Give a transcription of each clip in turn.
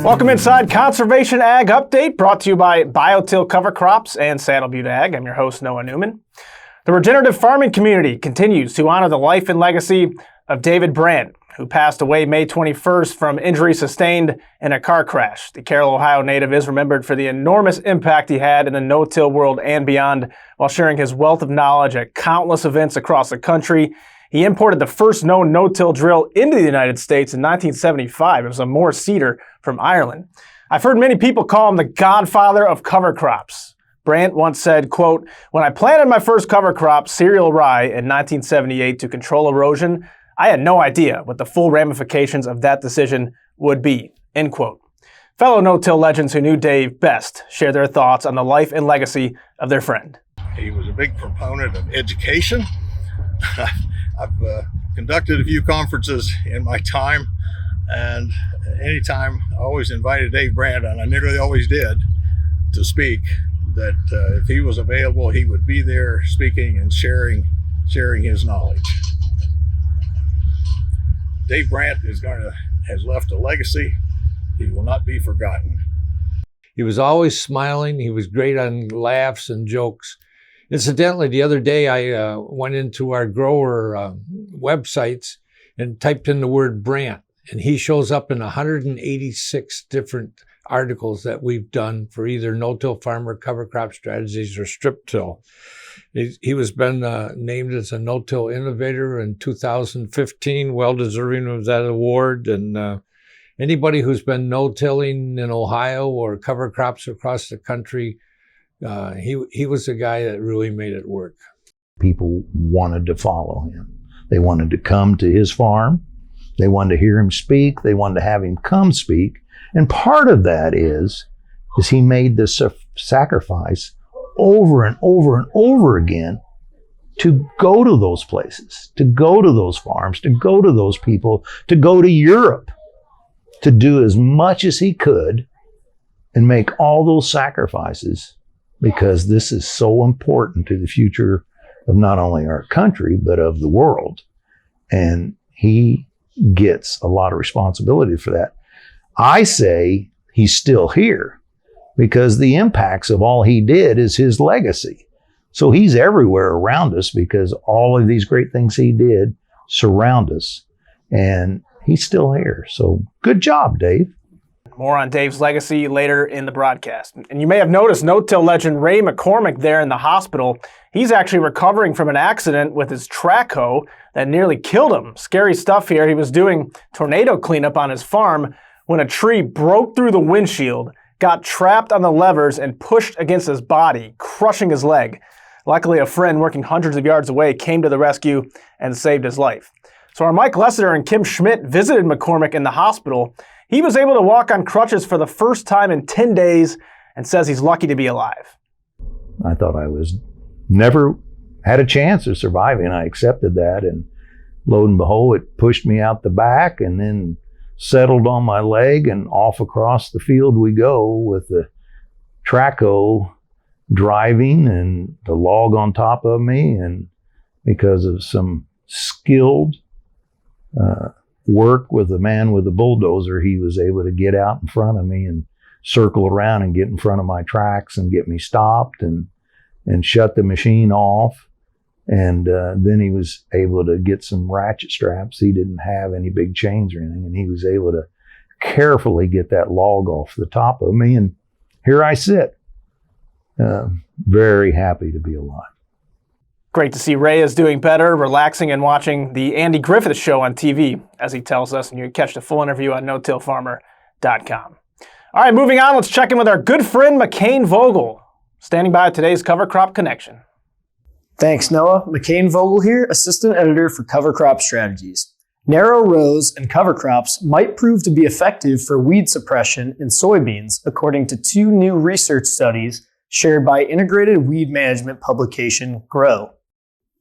Welcome inside Conservation Ag Update, brought to you by BioTill Cover Crops and Saddle Butte Ag. I'm your host, Noah Newman. The regenerative farming community continues to honor the life and legacy of Dave Brandt, who passed away May 21st from injuries sustained in a car crash. The Carroll, Ohio native is remembered for the enormous impact he had in the no-till world and beyond, while sharing his wealth of knowledge at countless events across the country. He imported the first known no-till drill into the United States in 1975. It was a Morse seeder from Ireland. I've heard many people call him the godfather of cover crops. Brandt once said, quote, "When I planted my first cover crop, cereal rye, in 1978 to control erosion, I had no idea what the full ramifications of that decision would be," end quote. Fellow no-till legends who knew Dave best share their thoughts on the life and legacy of their friend. He was a big proponent of education. I've conducted a few conferences in my time, and anytime I always invited Dave Brandt, and I nearly always did, to speak, that if he was available, he would be there speaking and sharing his knowledge. Dave Brandt has left a legacy. He will not be forgotten. He was always smiling. He was great on laughs and jokes. Incidentally, the other day I went into our grower websites and typed in the word Brandt, and he shows up in 186 different articles that we've done for either no-till farmer, cover crop strategies, or strip-till. He was been named as a No-Till Innovator in 2015, well-deserving of that award. And anybody who's been no-tilling in Ohio or cover crops across the country, he was the guy that really made it work. People wanted to follow him. They wanted to come to his farm. They wanted to hear him speak. They wanted to have him come speak. And part of that is he made this sacrifice over and over and over again to go to those places, to go to those farms, to go to those people, to go to Europe, to do as much as he could and make all those sacrifices, because this is so important to the future of not only our country, but of the world. And he gets a lot of responsibility for that. I say he's still here because the impacts of all he did is his legacy. So he's everywhere around us because all of these great things he did surround us, and he's still here. So good job, Dave. More on Dave's legacy later in the broadcast. And you may have noticed no-till legend Ray McCormick there in the hospital. He's actually recovering from an accident with his track hoe that nearly killed him. Scary stuff here. He was doing tornado cleanup on his farm when a tree broke through the windshield, got trapped on the levers, and pushed against his body, crushing his leg. Luckily, a friend working hundreds of yards away came to the rescue and saved his life. So our Mike Lessiter and Kim Schmidt visited McCormick in the hospital. He was able to walk on crutches for the first time in 10 days and says he's lucky to be alive. I thought I was never had a chance of surviving. I accepted that, and lo and behold, it pushed me out the back and then settled on my leg, and off across the field we go with the track hoe driving and the log on top of me. And because of some skilled work with a man with a bulldozer, he was able to get out in front of me and circle around and get in front of my tracks and get me stopped and shut the machine off. And then he was able to get some ratchet straps. He didn't have any big chains or anything, and he was able to carefully get that log off the top of me. And here I sit, very happy to be alive. Great to see Ray is doing better, relaxing, and watching the Andy Griffith Show on TV, as he tells us, and you can catch the full interview on no-tillfarmer.com. All right, moving on, let's check in with our good friend Mackane Vogel, standing by at today's Cover Crop Connection. Thanks, Noah. Mackane Vogel here, Assistant Editor for Cover Crop Strategies. Narrow rows and cover crops might prove to be effective for weed suppression in soybeans, according to two new research studies shared by integrated weed management publication Grow.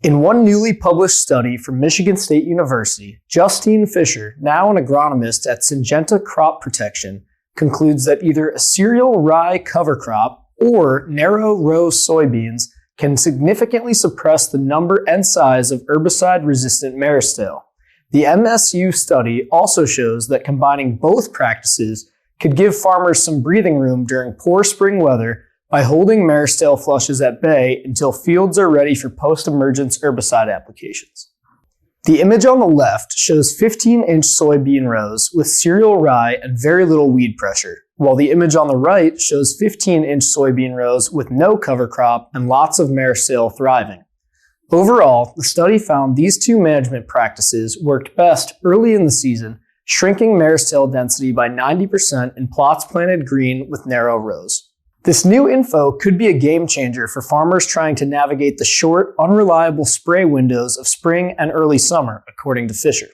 In one newly published study from Michigan State University, Justine Fisher, now an agronomist at Syngenta Crop Protection, concludes that either a cereal rye cover crop or narrow row soybeans can significantly suppress the number and size of herbicide-resistant maristale. The MSU study also shows that combining both practices could give farmers some breathing room during poor spring weather by holding mare's tail flushes at bay until fields are ready for post-emergence herbicide applications. The image on the left shows 15-inch soybean rows with cereal rye and very little weed pressure, while the image on the right shows 15-inch soybean rows with no cover crop and lots of mare's tail thriving. Overall, the study found these two management practices worked best early in the season, shrinking mare's tail density by 90% in plots planted green with narrow rows. This new info could be a game changer for farmers trying to navigate the short, unreliable spray windows of spring and early summer, according to Fisher.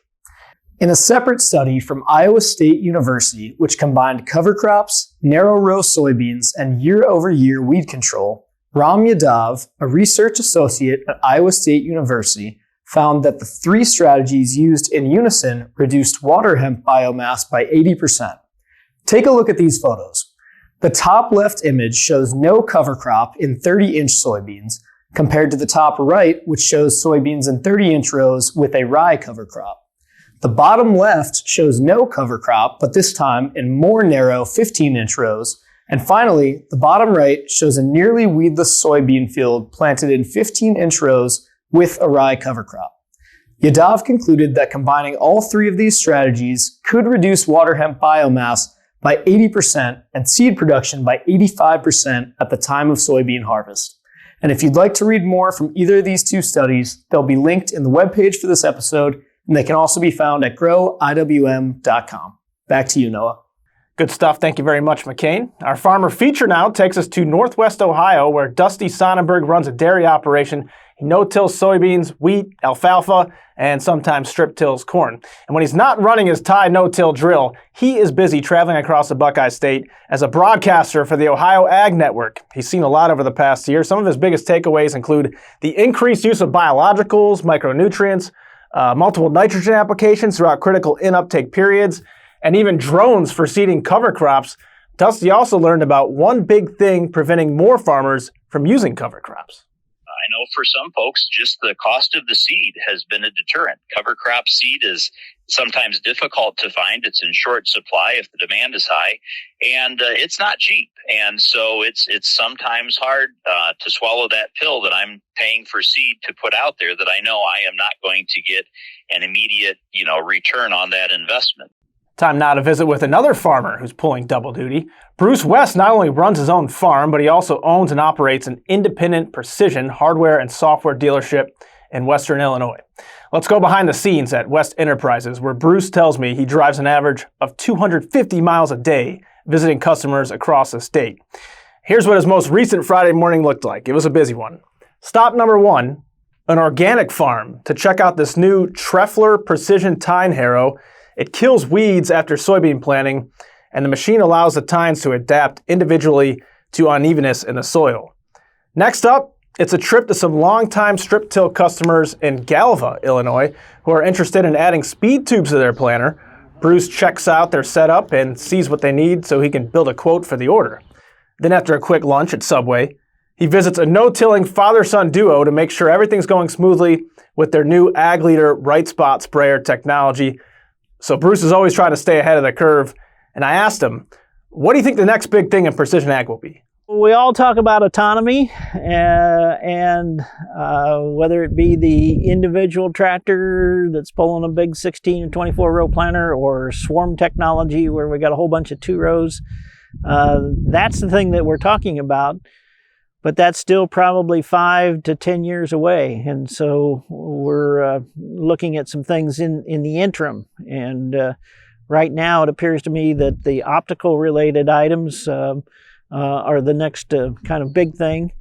In a separate study from Iowa State University, which combined cover crops, narrow row soybeans, and year-over-year weed control, Ram Yadav, a research associate at Iowa State University, found that the three strategies used in unison reduced water hemp biomass by 80%. Take a look at these photos. The top left image shows no cover crop in 30-inch soybeans, compared to the top right, which shows soybeans in 30-inch rows with a rye cover crop. The bottom left shows no cover crop, but this time in more narrow 15-inch rows. And finally, the bottom right shows a nearly weedless soybean field planted in 15-inch rows with a rye cover crop. Yadav concluded that combining all three of these strategies could reduce water hemp biomass by 80% and seed production by 85% at the time of soybean harvest. And if you'd like to read more from either of these two studies, they'll be linked in the webpage for this episode, and they can also be found at growiwm.com. Back to you, Noah. Good stuff. Thank you very much, Mackane. Our farmer feature now takes us to Northwest Ohio, where Dusty Sonnenberg runs a dairy operation. He no-tills soybeans, wheat, alfalfa, and sometimes strip-tills corn. And when he's not running his Tide no-till drill, he is busy traveling across the Buckeye State as a broadcaster for the Ohio Ag Network. He's seen a lot over the past year. Some of his biggest takeaways include the increased use of biologicals, micronutrients, multiple nitrogen applications throughout critical in-uptake periods, and even drones for seeding cover crops. Dusty also learned about one big thing preventing more farmers from using cover crops. I know for some folks, just the cost of the seed has been a deterrent. Cover crop seed is sometimes difficult to find. It's in short supply if the demand is high, and it's not cheap. And so it's sometimes hard to swallow that pill that I'm paying for seed to put out there that I know I am not going to get an immediate, return on that investment. Time now to visit with another farmer who's pulling double duty. Bruce West not only runs his own farm, but he also owns and operates an independent precision hardware and software dealership in Western Illinois. Let's go behind the scenes at West Enterprises, where Bruce tells me he drives an average of 250 miles a day visiting customers across the state. Here's what his most recent Friday morning looked like. It was a busy one. Stop number one, an organic farm to check out this new Treffler Precision Tine Harrow. It kills weeds after soybean planting, and the machine allows the tines to adapt individually to unevenness in the soil. Next up, it's a trip to some longtime strip-till customers in Galva, Illinois, who are interested in adding speed tubes to their planter. Bruce checks out their setup and sees what they need so he can build a quote for the order. Then after a quick lunch at Subway, he visits a no-tilling father-son duo to make sure everything's going smoothly with their new Ag Leader Right Spot sprayer technology. So Bruce is always trying to stay ahead of the curve, and I asked him, what do you think the next big thing in precision ag will be? We all talk about autonomy, and whether it be the individual tractor that's pulling a big 16 and 24 row planter, or swarm technology where we got a whole bunch of 2 rows, that's the thing that we're talking about. But that's still probably 5 to 10 years away. And so we're looking at some things in the interim. And right now it appears to me that the optical related items are the next kind of big thing.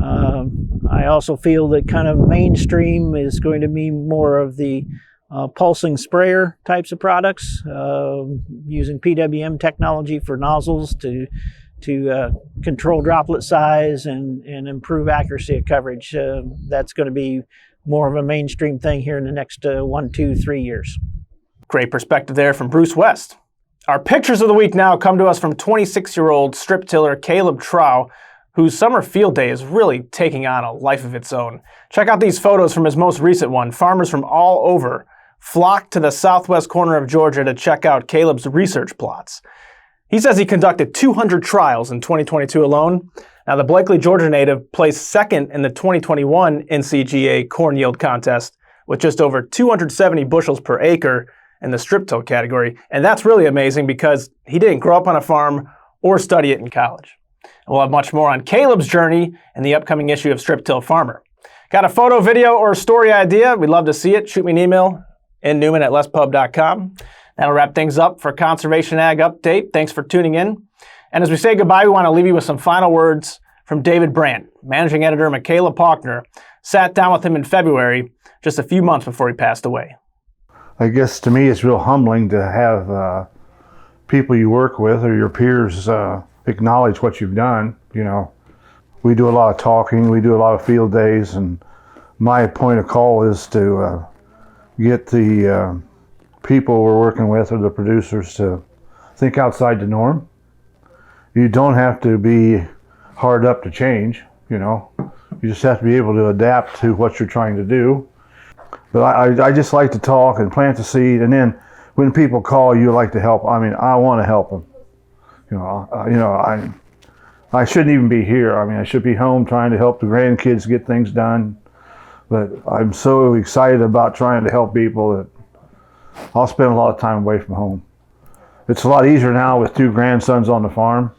I also feel that kind of mainstream is going to be more of the pulsing sprayer types of products, using PWM technology for nozzles to control droplet size and improve accuracy of coverage. That's going to be more of a mainstream thing here in the next 1, 2, 3 years. Great perspective there from Bruce West. Our pictures of the week now come to us from 26-year-old strip tiller Caleb Traugh, whose summer field day is really taking on a life of its own. Check out these photos from his most recent one. Farmers from all over flocked to the southwest corner of Georgia to check out Caleb's research plots. He says he conducted 200 trials in 2022 alone. Now, the Blakely, Georgia native placed second in the 2021 NCGA corn yield contest with just over 270 bushels per acre in the strip-till category. And that's really amazing because he didn't grow up on a farm or study it in college. And we'll have much more on Caleb's journey in the upcoming issue of Strip-Till Farmer. Got a photo, video, or story idea? We'd love to see it. Shoot me an email, nnewman@lespub.com. That'll wrap things up for Conservation Ag Update. Thanks for tuning in. And as we say goodbye, we want to leave you with some final words from David Brandt. Managing editor Michaela Paulkner sat down with him in February, just a few months before he passed away. I guess to me it's real humbling to have people you work with or your peers acknowledge what you've done. You know, we do a lot of talking, we do a lot of field days, and my point of call is to get the people we're working with or the producers to think outside the norm. You don't have to be hard up to change, you know. You just have to be able to adapt to what you're trying to do. But I just like to talk and plant the seed, and then when people call, you like to help. I mean, I want to help them. I shouldn't even be here. I mean, I should be home trying to help the grandkids get things done. But I'm so excited about trying to help people that I'll spend a lot of time away from home. It's a lot easier now with 2 grandsons on the farm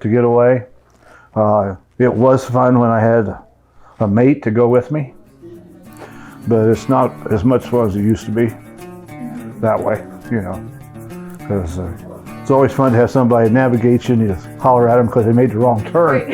to get away. It was fun when I had a mate to go with me, but it's not as much fun as it used to be that way, you know, because it's always fun to have somebody navigate you and you holler at them because they made the wrong turn.